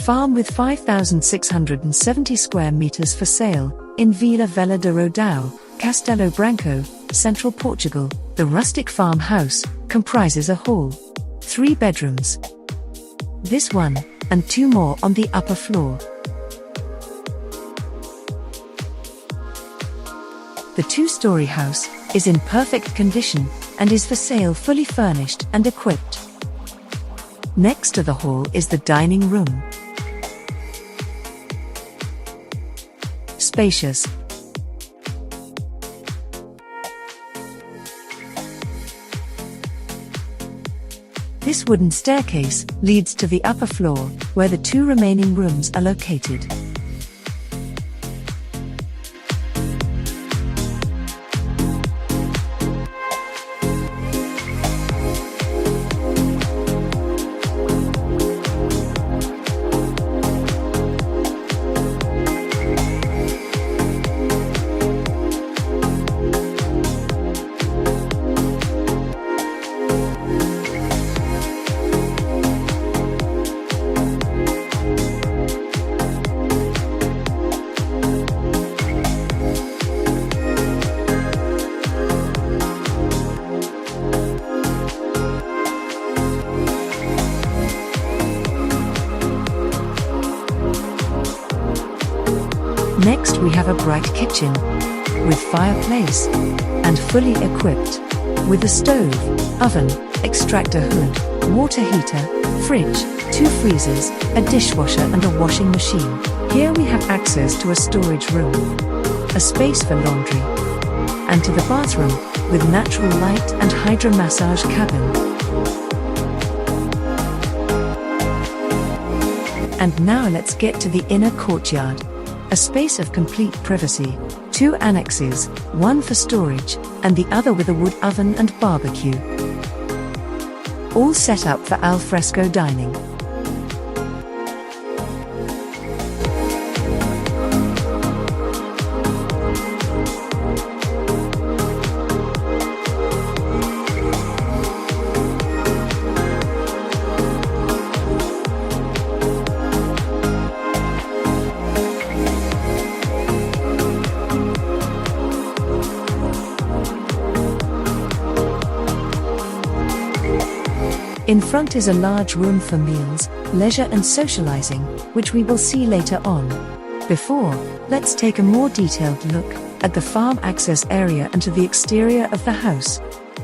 farm with 5,670 square meters for sale, in Vila Velha de Ródão, Castelo Branco, central Portugal. The rustic farmhouse comprises a hall, 3 bedrooms, this one, and 2 more on the upper floor. The 2-story house is in perfect condition and is for sale fully furnished and equipped. Next to the hall is the dining room. Spacious. This wooden staircase leads to the upper floor, where the 2 remaining rooms are located. Next we have a bright kitchen, with fireplace, and fully equipped, with a stove, oven, extractor hood, water heater, fridge, 2 freezers, a dishwasher and a washing machine. Here we have access to a storage room, a space for laundry, and to the bathroom, with natural light and hydro-massage cabin. And now let's get to the inner courtyard. A space of complete privacy, 2 annexes, one for storage, and the other with a wood oven and barbecue. All set up for al fresco dining. In front is a large room for meals, leisure and socializing, which we will see later on. Before, let's take a more detailed look at the farm access area and to the exterior of the house.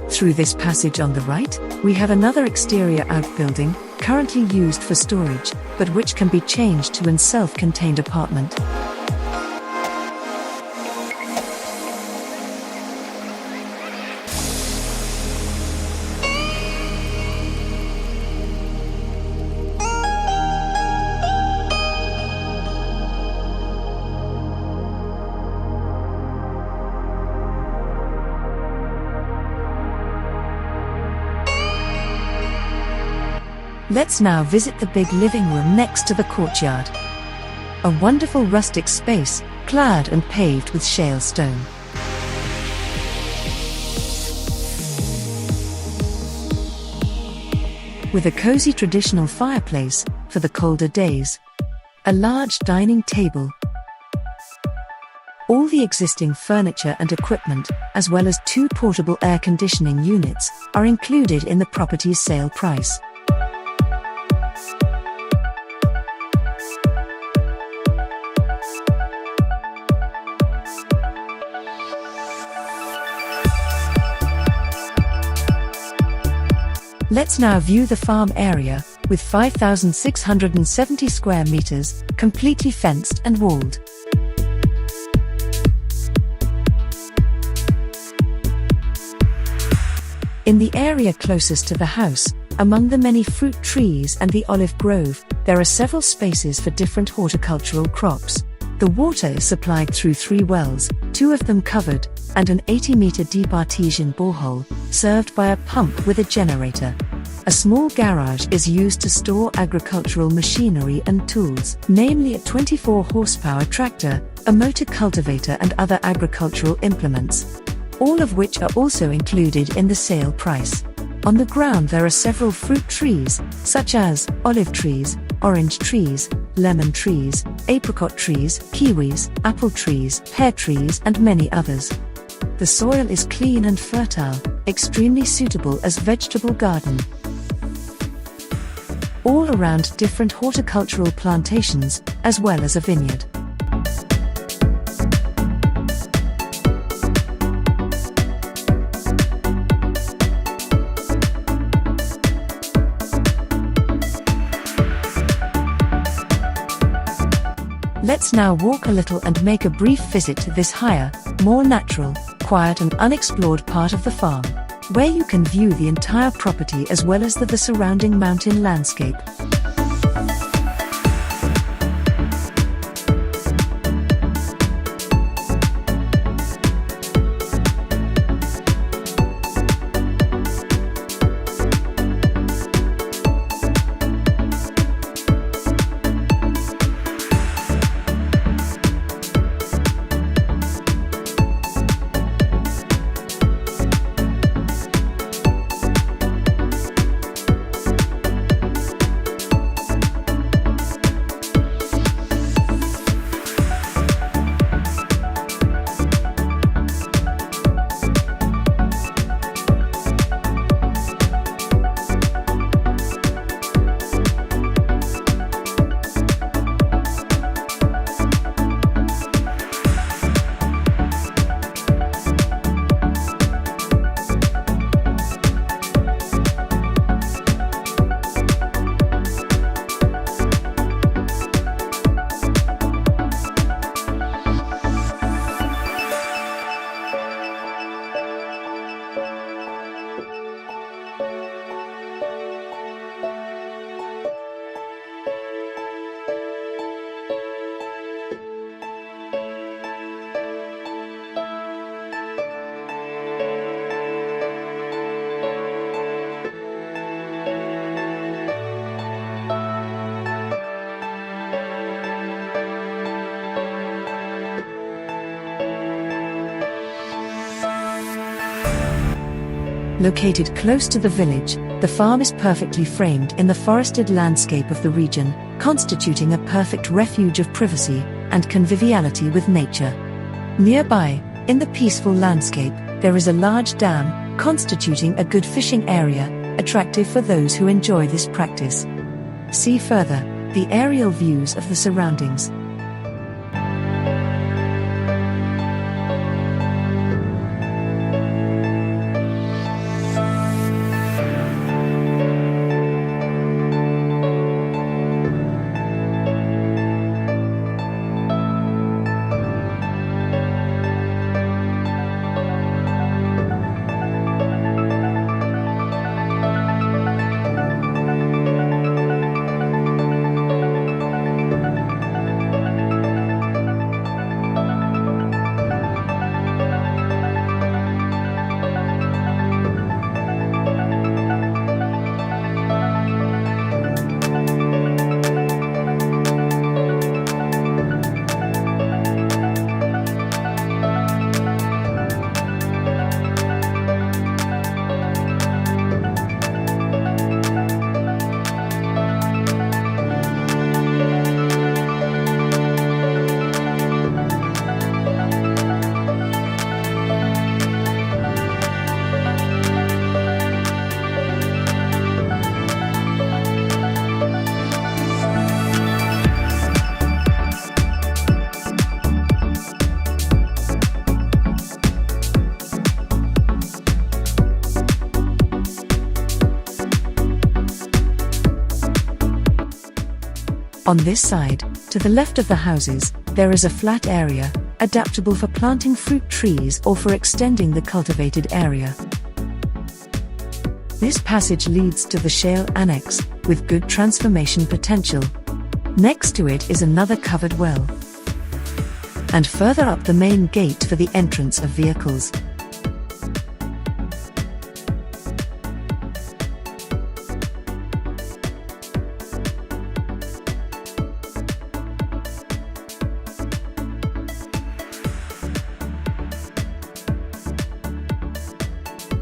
Through this passage on the right, we have another exterior outbuilding, currently used for storage, but which can be changed to a self-contained apartment. Let's now visit the big living room next to the courtyard. A wonderful rustic space, clad and paved with shale stone. With a cozy traditional fireplace for the colder days. A large dining table. All the existing furniture and equipment, as well as 2 portable air conditioning units, are included in the property's sale price. Let's now view the farm area, with 5,670 square meters, completely fenced and walled. In the area closest to the house, among the many fruit trees and the olive grove, there are several spaces for different horticultural crops. The water is supplied through 3 wells, 2 of them covered, and an 80-meter deep artesian borehole, served by a pump with a generator. A small garage is used to store agricultural machinery and tools, namely a 24-horsepower tractor, a motor cultivator and other agricultural implements, all of which are also included in the sale price. On the ground there are several fruit trees, such as olive trees, orange trees, lemon trees, apricot trees, kiwis, apple trees, pear trees, and many others. The soil is clean and fertile, extremely suitable as vegetable garden. All around different horticultural plantations, as well as a vineyard. Let's now walk a little and make a brief visit to this higher, more natural, quiet and unexplored part of the farm, where you can view the entire property as well as the surrounding mountain landscape. Located close to the village, the farm is perfectly framed in the forested landscape of the region, constituting a perfect refuge of privacy and conviviality with nature. Nearby, in the peaceful landscape, there is a large dam, constituting a good fishing area, attractive for those who enjoy this practice. See further, the aerial views of the surroundings. On this side, to the left of the houses, there is a flat area, adaptable for planting fruit trees or for extending the cultivated area. This passage leads to the shale annex, with good transformation potential. Next to it is another covered well. And further up the main gate for the entrance of vehicles.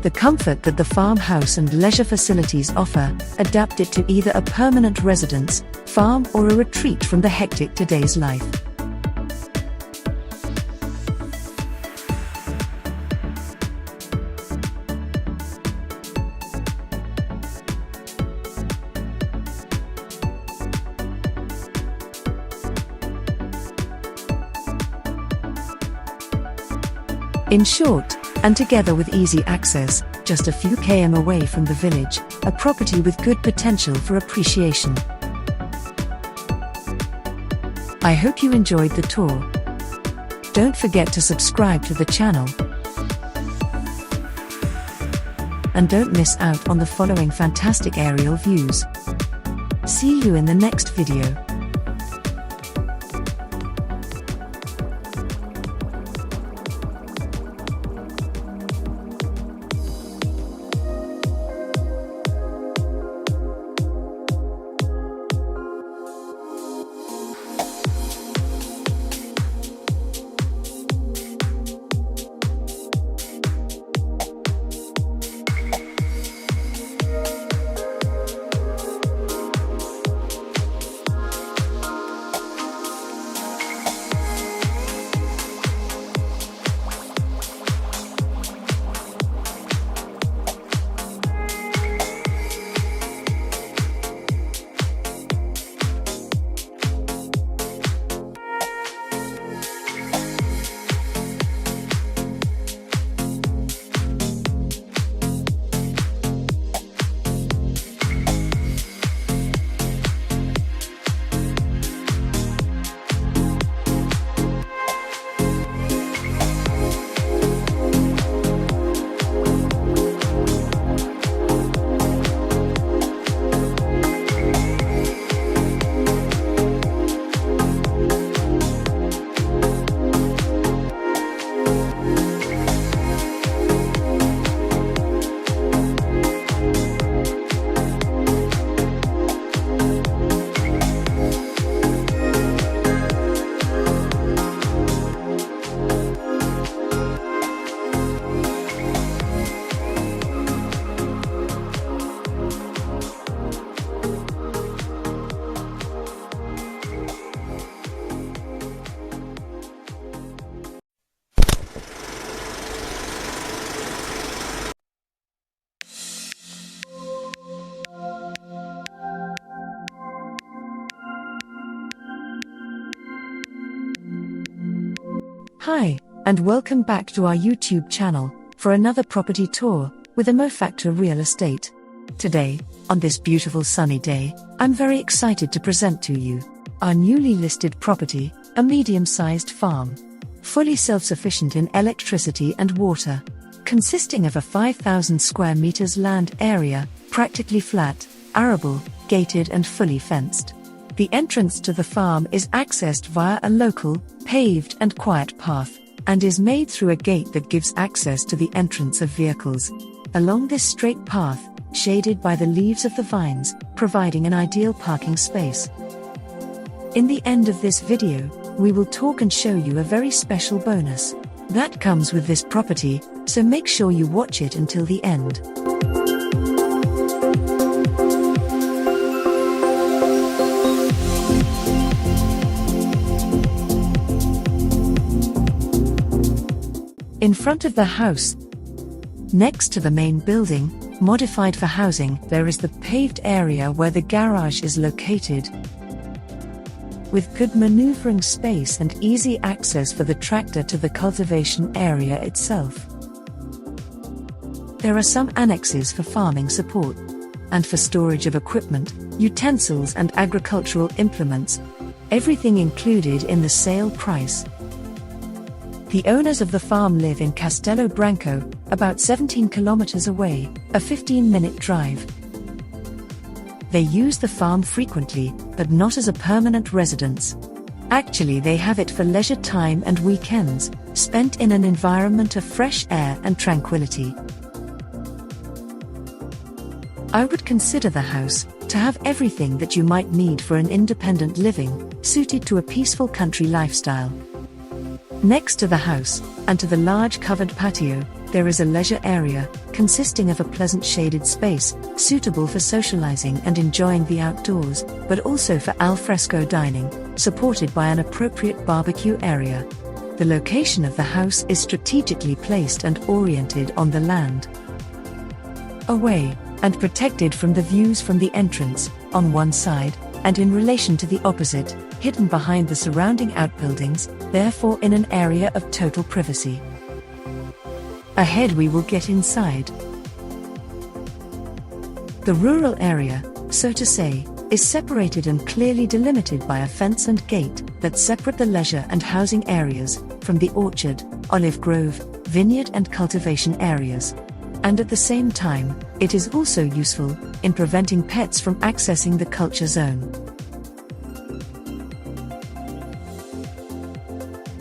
The comfort that the farmhouse and leisure facilities offer adapt it to either a permanent residence, farm, or a retreat from the hectic today's life. In short, and together with easy access, just a few km away from the village, a property with good potential for appreciation. I hope you enjoyed the tour. Don't forget to subscribe to the channel. And don't miss out on the following fantastic aerial views. See you in the next video. Hi, and welcome back to our YouTube channel for another property tour with IMOFACTOR Real Estate. Today, on this beautiful sunny day, I'm very excited to present to you our newly listed property, a medium-sized farm, fully self-sufficient in electricity and water, consisting of a 5,000 square meters land area, practically flat, arable, gated and fully fenced. The entrance to the farm is accessed via a local, paved and quiet path, and is made through a gate that gives access to the entrance of vehicles. Along this straight path, shaded by the leaves of the vines, providing an ideal parking space. In the end of this video, we will talk and show you a very special bonus that comes with this property, so make sure you watch it until the end. In front of the house, next to the main building, modified for housing, there is the paved area where the garage is located, with good maneuvering space and easy access for the tractor to the cultivation area itself. There are some annexes for farming support, and for storage of equipment, utensils and agricultural implements, everything included in the sale price. The owners of the farm live in Castelo Branco, about 17 kilometers away, a 15-minute drive. They use the farm frequently, but not as a permanent residence. Actually, they have it for leisure time and weekends, spent in an environment of fresh air and tranquility. I would consider the house to have everything that you might need for an independent living, suited to a peaceful country lifestyle. Next to the house, and to the large covered patio, there is a leisure area, consisting of a pleasant shaded space, suitable for socializing and enjoying the outdoors, but also for alfresco dining, supported by an appropriate barbecue area. The location of the house is strategically placed and oriented on the land, away and protected from the views from the entrance, on one side, and in relation to the opposite, hidden behind the surrounding outbuildings, therefore in an area of total privacy. Ahead we will get inside. The rural area, so to say, is separated and clearly delimited by a fence and gate that separate the leisure and housing areas from the orchard, olive grove, vineyard and cultivation areas. And at the same time, it is also useful in preventing pets from accessing the culture zone.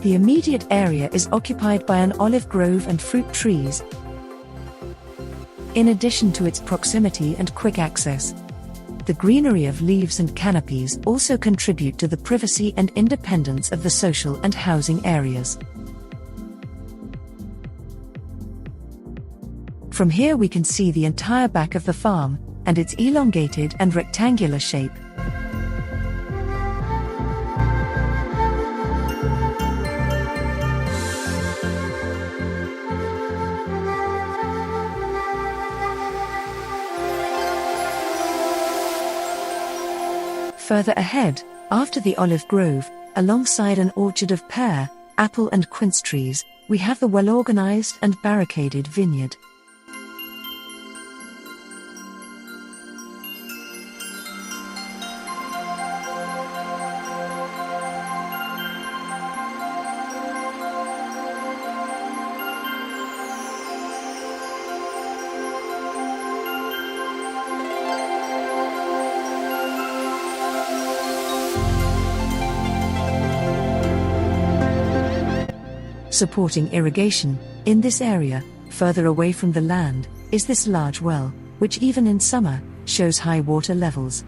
The immediate area is occupied by an olive grove and fruit trees, in addition to its proximity and quick access. The greenery of leaves and canopies also contribute to the privacy and independence of the social and housing areas. From here we can see the entire back of the farm, and its elongated and rectangular shape. Further ahead, after the olive grove, alongside an orchard of pear, apple and quince trees, we have the well-organized and barricaded vineyard. Supporting irrigation, in this area, further away from the land, is this large well, which even in summer, shows high water levels.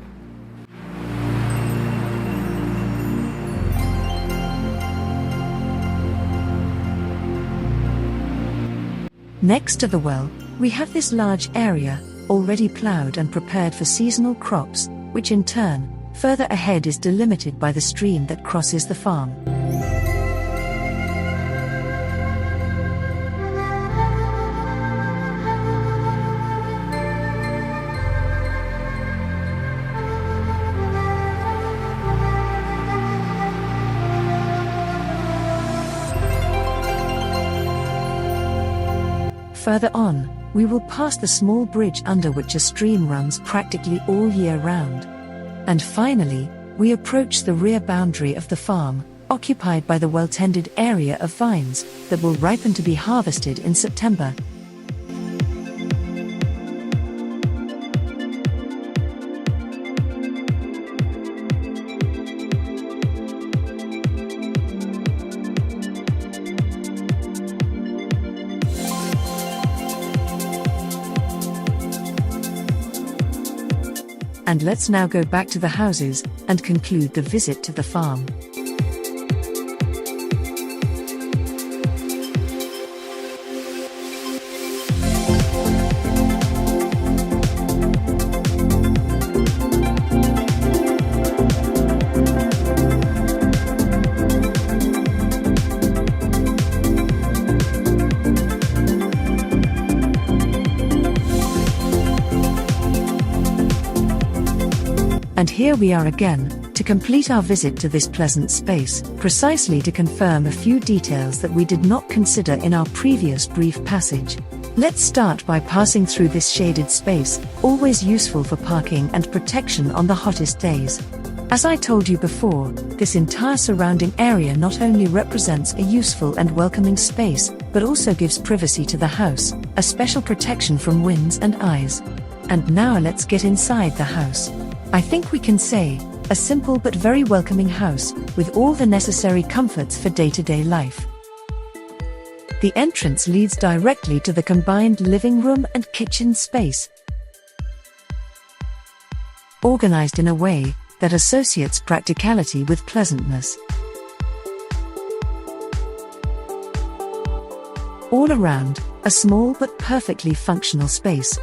Next to the well, we have this large area, already ploughed and prepared for seasonal crops, which in turn, further ahead is delimited by the stream that crosses the farm. Further on, we will pass the small bridge under which a stream runs practically all year round. And finally, we approach the rear boundary of the farm, occupied by the well-tended area of vines that will ripen to be harvested in September. And let's now go back to the houses and conclude the visit to the farm. And here we are again, to complete our visit to this pleasant space, precisely to confirm a few details that we did not consider in our previous brief passage. Let's start by passing through this shaded space, always useful for parking and protection on the hottest days. As I told you before, this entire surrounding area not only represents a useful and welcoming space, but also gives privacy to the house, a special protection from winds and eyes. And now let's get inside the house. I think we can say, a simple but very welcoming house, with all the necessary comforts for day-to-day life. The entrance leads directly to the combined living room and kitchen space, organized in a way that associates practicality with pleasantness. All around, a small but perfectly functional space.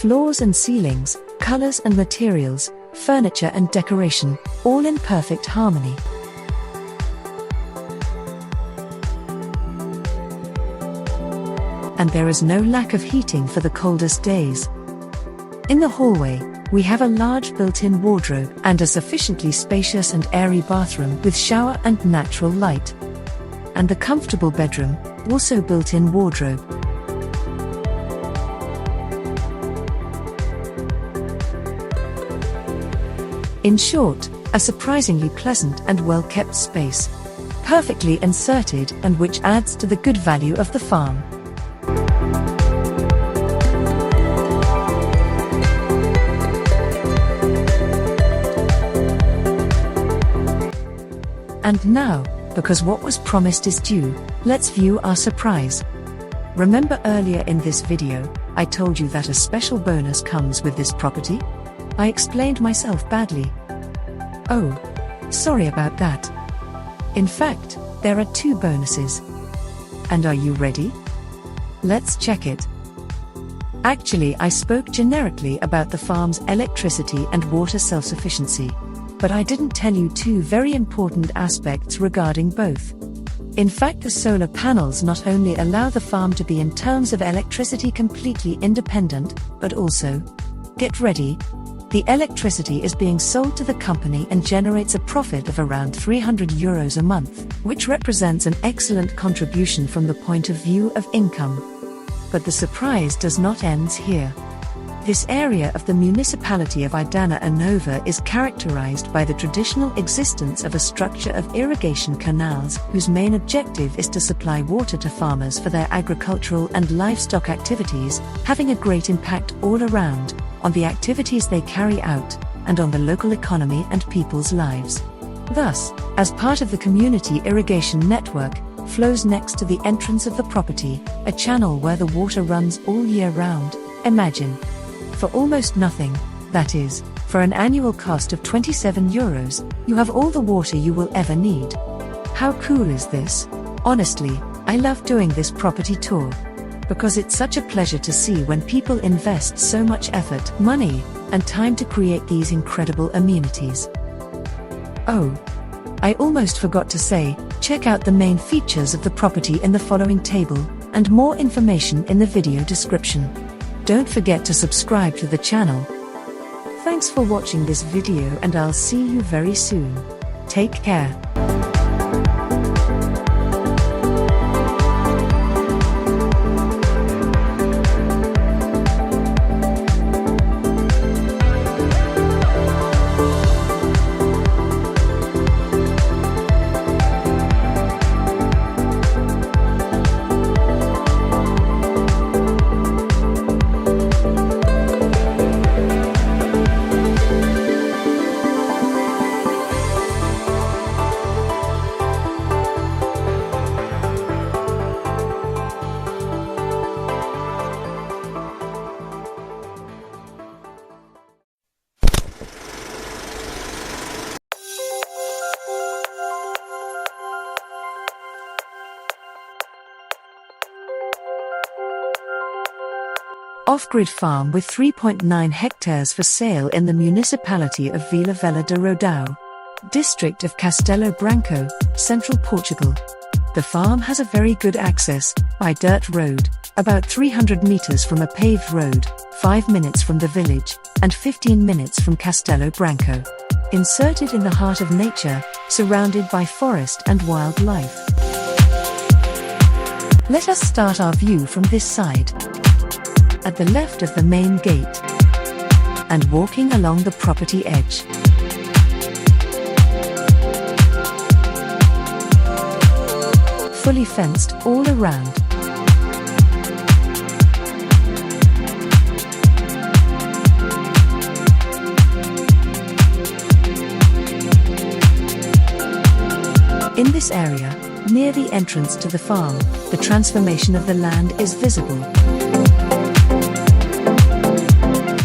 Floors and ceilings, colors and materials, furniture and decoration, all in perfect harmony. And there is no lack of heating for the coldest days. In the hallway, we have a large built-in wardrobe and a sufficiently spacious and airy bathroom with shower and natural light. And the comfortable bedroom, also built-in wardrobe. In short, a surprisingly pleasant and well-kept space. Perfectly inserted and which adds to the good value of the farm. And now, because what was promised is due, let's view our surprise. Remember earlier in this video, I told you that a special bonus comes with this property? I explained myself badly. Oh, sorry about that. In fact, there are 2 bonuses. And are you ready? Let's check it. Actually, I spoke generically about the farm's electricity and water self-sufficiency. But I didn't tell you 2 very important aspects regarding both. In fact, the solar panels not only allow the farm to be in terms of electricity completely independent, but also, get ready, the electricity is being sold to the company and generates a profit of around €300 a month, which represents an excellent contribution from the point of view of income. But the surprise does not end here. This area of the municipality of Idana Anova is characterized by the traditional existence of a structure of irrigation canals whose main objective is to supply water to farmers for their agricultural and livestock activities, having a great impact all around, on the activities they carry out, and on the local economy and people's lives. Thus, as part of the community irrigation network, flows next to the entrance of the property, a channel where the water runs all year round. Imagine. For almost nothing, that is, for an annual cost of €27, you have all the water you will ever need. How cool is this? Honestly, I love doing this property tour. Because it's such a pleasure to see when people invest so much effort, money, and time to create these incredible amenities. Oh, I almost forgot to say, check out the main features of the property in the following table, and more information in the video description. Don't forget to subscribe to the channel. Thanks for watching this video and I'll see you very soon. Take care. Off-grid farm with 3.9 hectares for sale in the municipality of Vila de Ródão, district of Castelo Branco, central Portugal. The farm has a very good access, by dirt road, about 300 meters from a paved road, 5 minutes from the village, and 15 minutes from Castelo Branco. Inserted in the heart of nature, surrounded by forest and wildlife. Let us start our view from this side. At the left of the main gate, and walking along the property edge. Fully fenced all around. In this area, near the entrance to the farm, the transformation of the land is visible.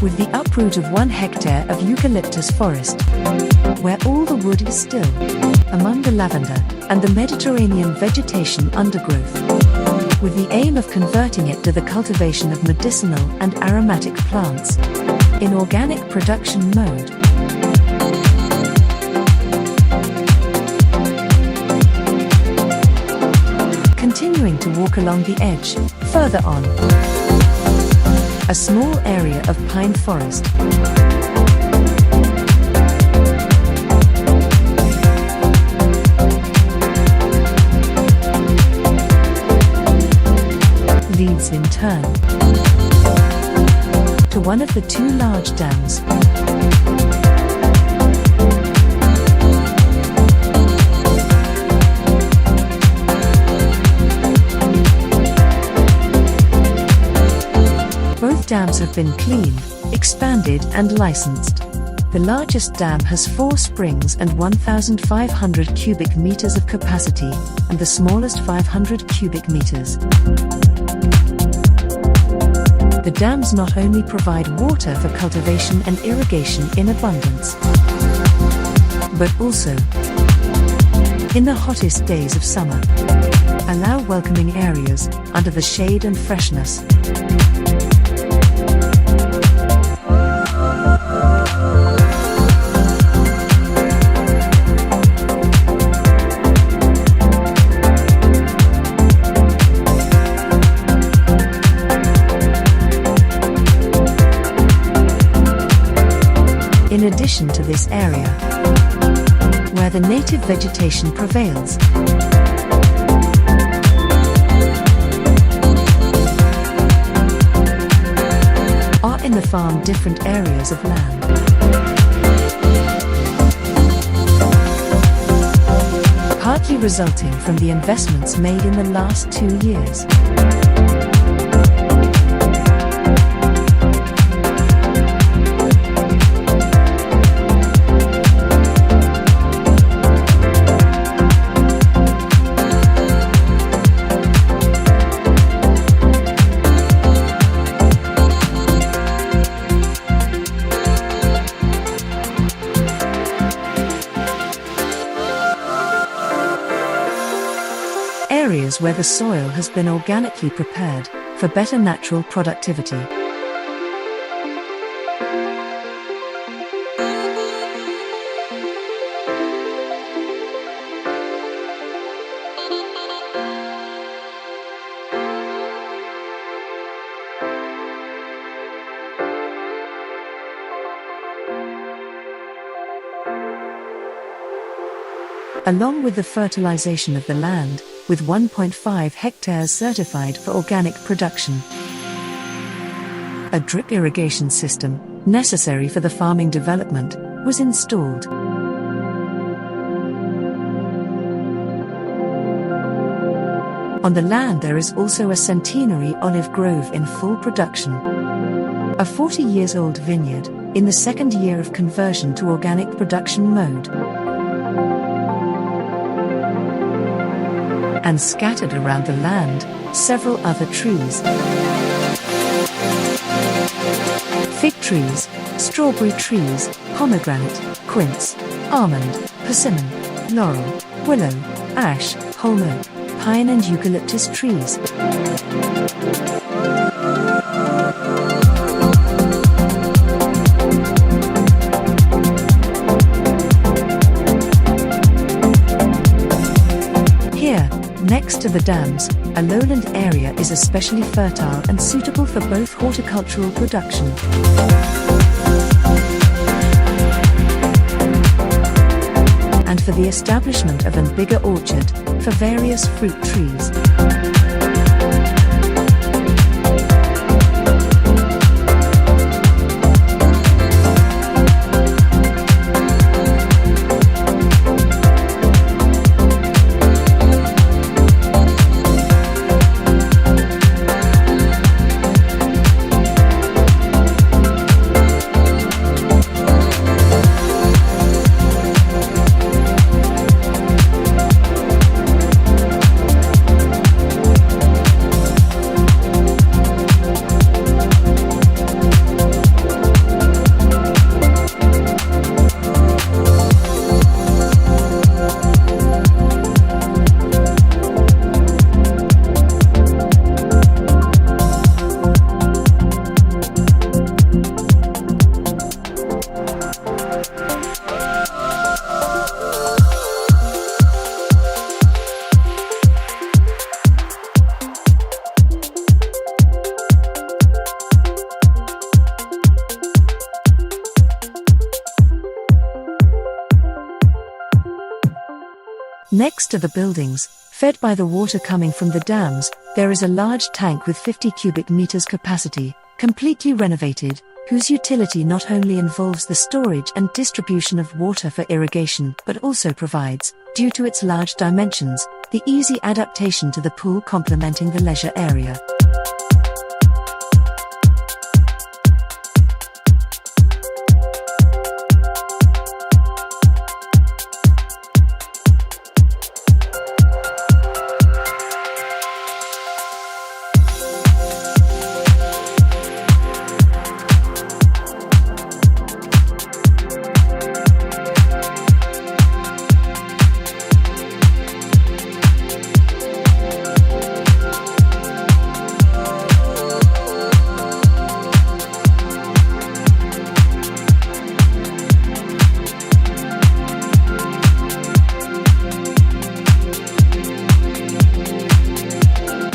With the uproot of 1 hectare of eucalyptus forest, where all the wood is still, among the lavender and the Mediterranean vegetation undergrowth. with the aim of converting it to the cultivation of medicinal and aromatic plants in organic production mode. Continuing to walk along the edge, further on, a small area of pine forest. Leads in turn to one of the two large dams. Both dams have been cleaned, expanded and licensed. The largest dam has 4 springs and 1,500 cubic meters of capacity, and the smallest 500 cubic meters. The dams not only provide water for cultivation and irrigation in abundance, but also, in the hottest days of summer, allow welcoming areas under the shade and freshness. In addition to this area, where the native vegetation prevails, are in the farm different areas of land. Partly resulting from the investments made in the last 2 years. Areas where the soil has been organically prepared for better natural productivity. Along with the fertilization of the land, with 1.5 hectares certified for organic production. A drip irrigation system, necessary for the farming development, was installed. On the land there is also a centenary olive grove in full production. A 40-years-old vineyard, in the second year of conversion to organic production mode. And scattered around the land, several other trees. Fig trees, strawberry trees, pomegranate, quince, almond, persimmon, laurel, willow, ash, holm oak, pine and eucalyptus trees. Next to the dams, a lowland area is especially fertile and suitable for both horticultural production and for the establishment of a bigger orchard for various fruit trees. Next to the buildings, fed by the water coming from the dams, there is a large tank with 50 cubic meters capacity, completely renovated, whose utility not only involves the storage and distribution of water for irrigation but also provides, due to its large dimensions, the easy adaptation to the pool complementing the leisure area.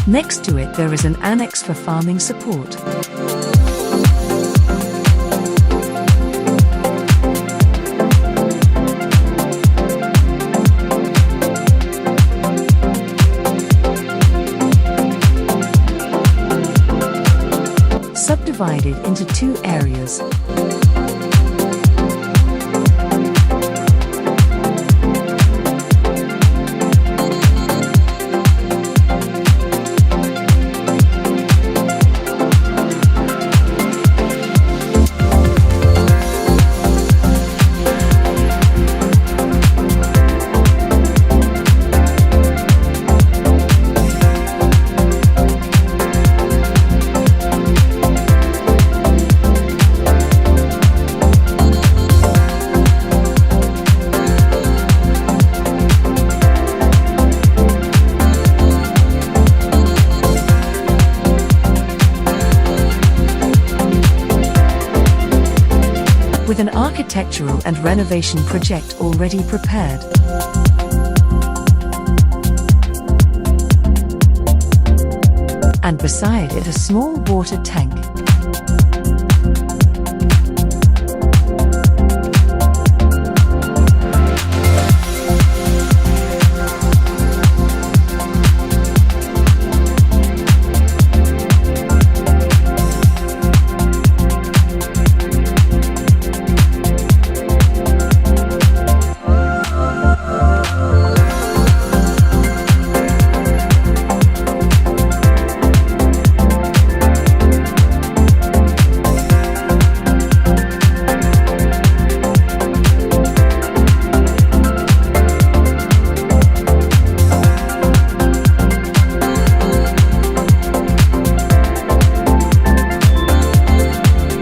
Next to it there is an annex for farming support. Subdivided into two areas. With an architectural and renovation project already prepared. And beside it a small water tank.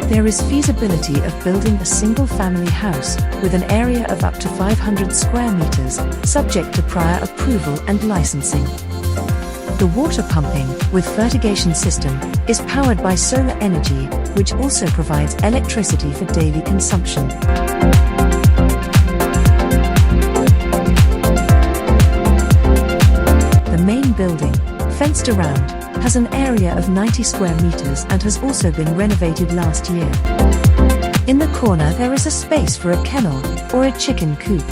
There is feasibility of building a single-family house with an area of up to 500 square meters, subject to prior approval and licensing. The water pumping, with fertigation system, is powered by solar energy, which also provides electricity for daily consumption. The main building, fenced around, has an area of 90 square meters and has also been renovated last year. In the corner there is a space for a kennel or a chicken coop.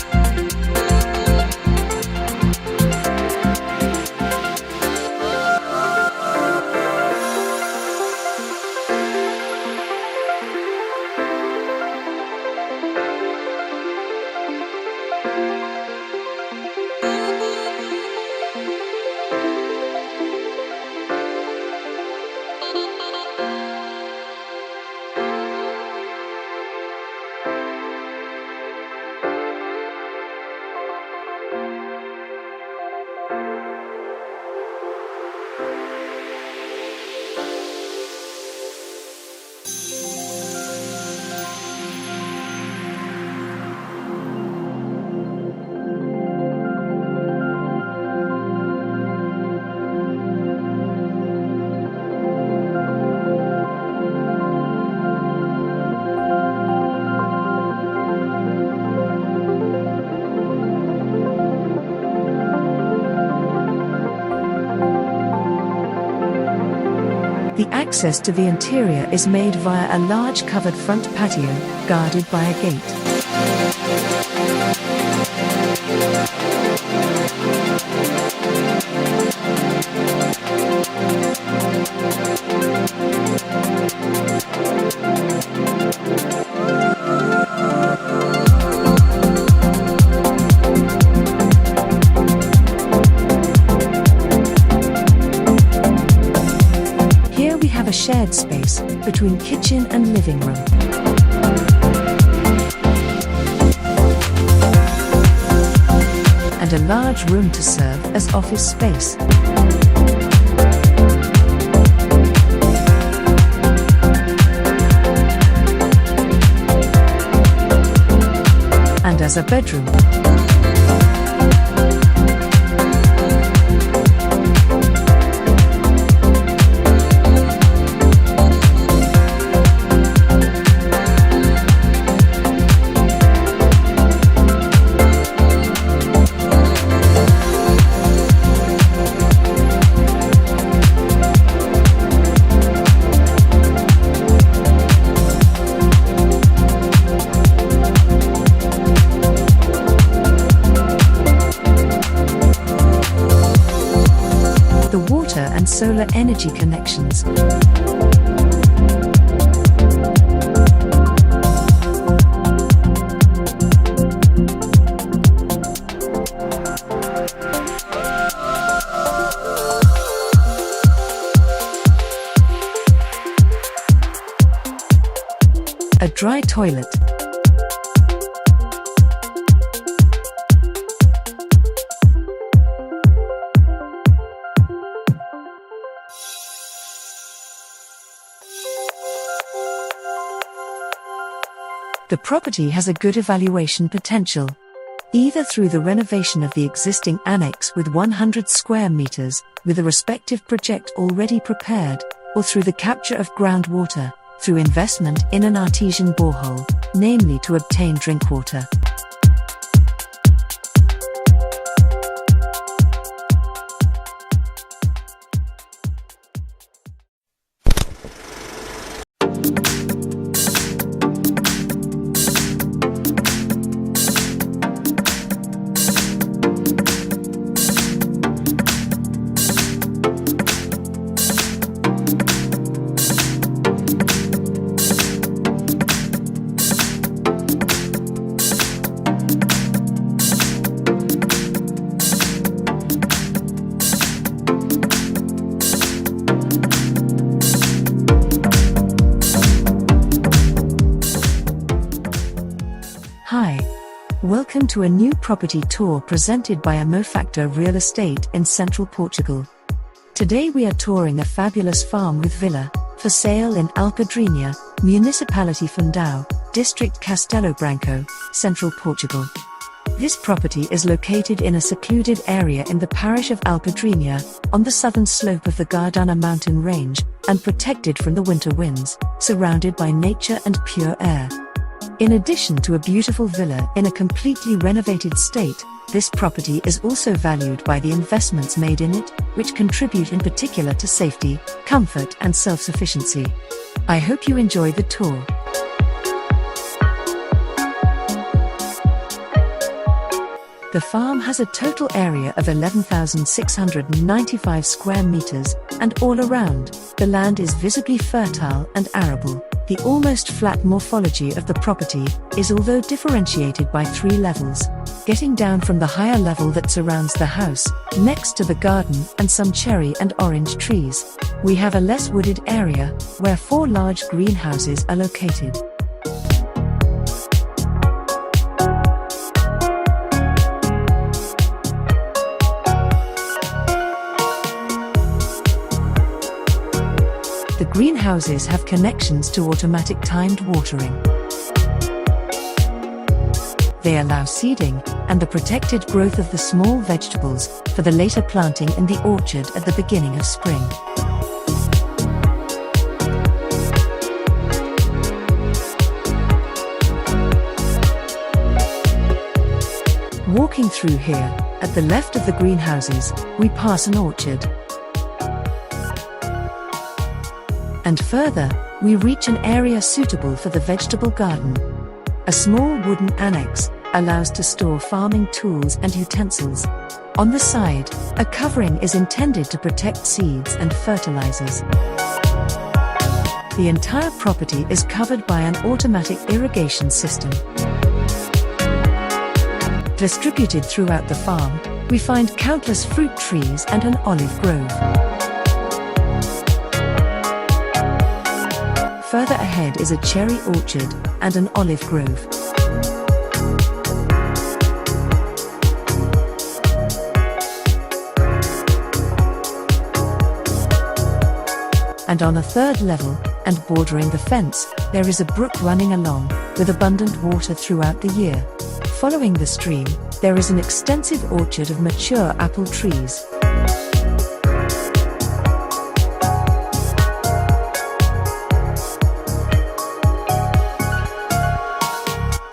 The access to the interior is made via a large covered front patio, guarded by a gate. we have a shared space between kitchen and living room. And a large room to serve as office space. And as a bedroom. And solar energy connections. A dry toilet. The property has a good evaluation potential, either through the renovation of the existing annex with 100 square meters, with a respective project already prepared, or through the capture of groundwater, through investment in an artesian borehole, namely to obtain drink water. Hi. Welcome to a new property tour presented by IMOFACTOR Real Estate in central Portugal. Today we are touring a fabulous farm with villa, for sale in Alpedrinha, Municipality Fundão, District Castelo Branco, central Portugal. This property is located in a secluded area in the parish of Alpedrinha, on the southern slope of the Ródão mountain range, and protected from the winter winds, surrounded by nature and pure air. In addition to a beautiful villa in a completely renovated state, this property is also valued by the investments made in it, which contribute in particular to safety, comfort and self-sufficiency. I hope you enjoy the tour. The farm has a total area of 11,695 square meters, and all around, the land is visibly fertile and arable. The almost flat morphology of the property is although differentiated by 3 levels, getting down from the higher level that surrounds the house, next to the garden and some cherry and orange trees. We have a less wooded area, where 4 large greenhouses are located. The greenhouses have connections to automatic timed watering. They allow seeding and the protected growth of the small vegetables for the later planting in the orchard at the beginning of spring. Walking through here, at the left of the greenhouses, we pass an orchard. And further, we reach an area suitable for the vegetable garden. A small wooden annex allows to store farming tools and utensils. On the side, a covering is intended to protect seeds and fertilizers. The entire property is covered by an automatic irrigation system. Distributed throughout the farm, we find countless fruit trees and an olive grove. Further ahead is a cherry orchard and an olive grove. And on a third level, and bordering the fence, there is a brook running along, with abundant water throughout the year. Following the stream, there is an extensive orchard of mature apple trees.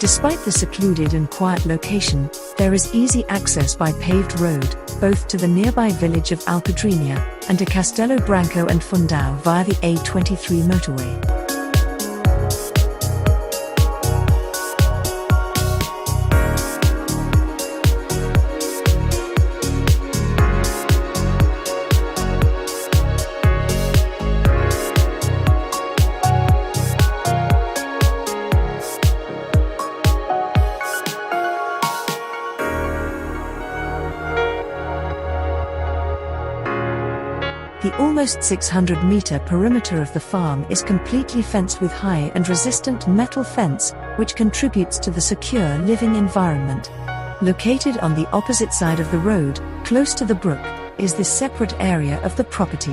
Despite the secluded and quiet location, there is easy access by paved road, both to the nearby village of Alpedrinha, and to Castelo Branco and Fundão via the A23 motorway. The almost 600-meter perimeter of the farm is completely fenced with high and resistant metal fence, which contributes to the secure living environment. Located on the opposite side of the road, close to the brook, is this separate area of the property.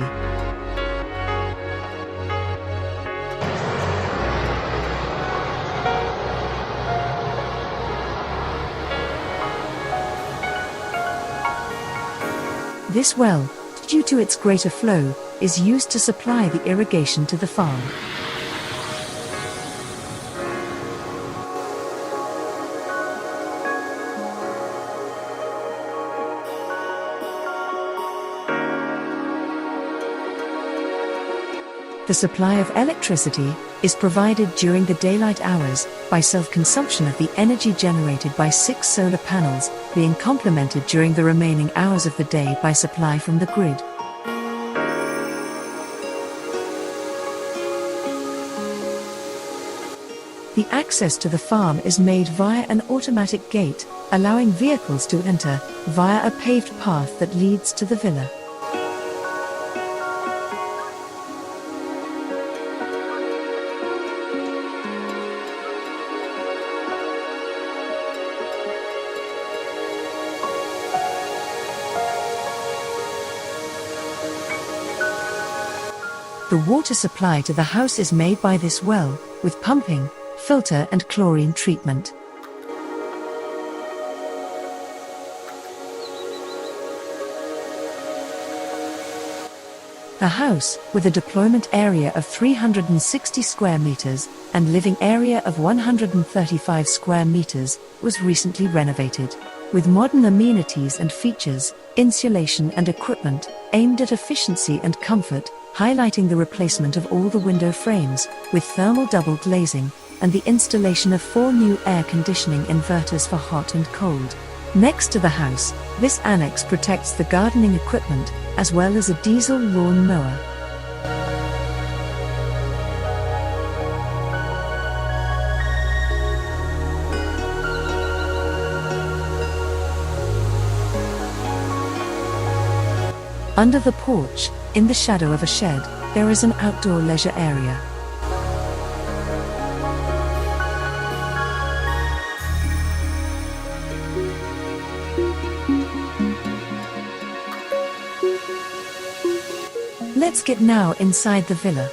This well, due to its greater flow, is used to supply the irrigation to the farm. The supply of electricity is provided during the daylight hours by self-consumption of the energy generated by 6 solar panels, being complemented during the remaining hours of the day by supply from the grid. The access to the farm is made via an automatic gate, allowing vehicles to enter via a paved path that leads to the villa. The water supply to the house is made by this well, with pumping, filter and chlorine treatment. The house, with a deployment area of 360 square meters and living area of 135 square meters, was recently renovated, with modern amenities and features, insulation and equipment aimed at efficiency and comfort, highlighting the replacement of all the window frames, with thermal double glazing, and the installation of 4 new air conditioning inverters for hot and cold. Next to the house, this annex protects the gardening equipment, as well as a diesel lawn mower. Under the porch, in the shadow of a shed, there is an outdoor leisure area. Let's get now inside the villa.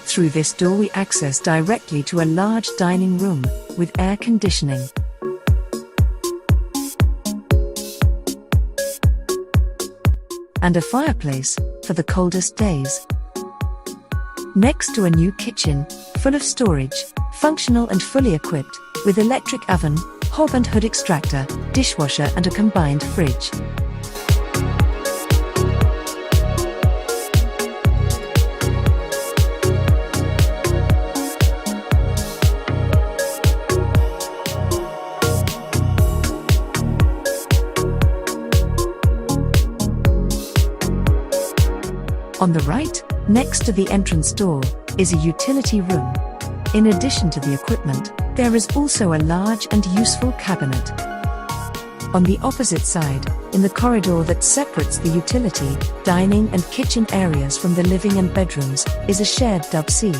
Through this door we access directly to a large dining room, with air conditioning. And a fireplace, for the coldest days. Next to a new kitchen, full of storage, functional and fully equipped, with electric oven, hob and hood extractor, dishwasher and a combined fridge. On the right, next to the entrance door, is a utility room. In addition to the equipment, there is also a large and useful cabinet. On the opposite side, in the corridor that separates the utility, dining and kitchen areas from the living and bedrooms, is a shared WC.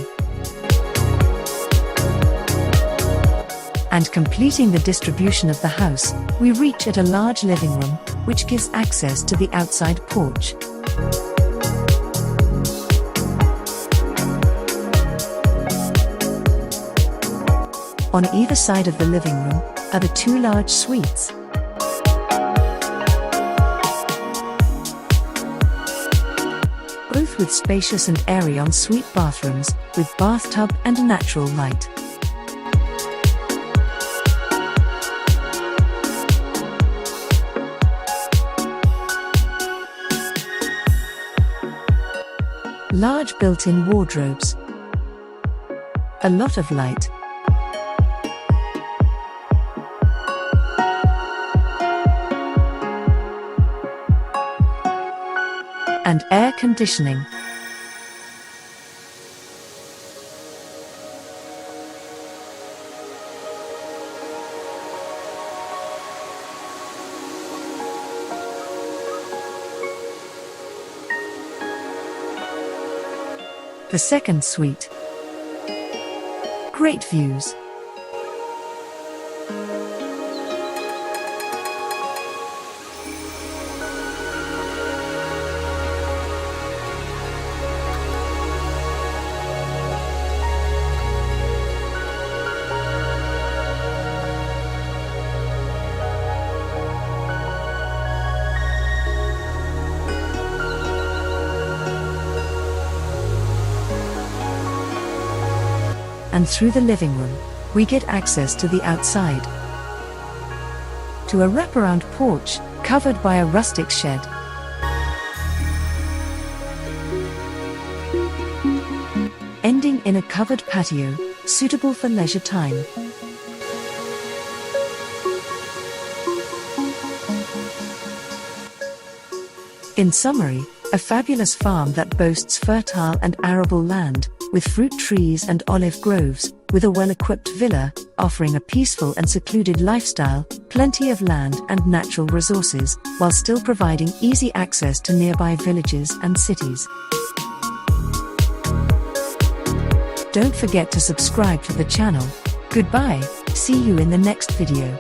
And completing the distribution of the house, we reach at a large living room, which gives access to the outside porch. On either side of the living room are the two large suites. Both with spacious and airy ensuite bathrooms, with bathtub and natural light. Large built-in wardrobes. A lot of light. And air conditioning. The second suite. Great views. And through the living room, we get access to the outside. To a wraparound porch, covered by a rustic shed. Ending in a covered patio, suitable for leisure time. In summary, a fabulous farm that boasts fertile and arable land, with fruit trees and olive groves, with a well-equipped villa, offering a peaceful and secluded lifestyle, plenty of land and natural resources, while still providing easy access to nearby villages and cities. Don't forget to subscribe to the channel. Goodbye, see you in the next video.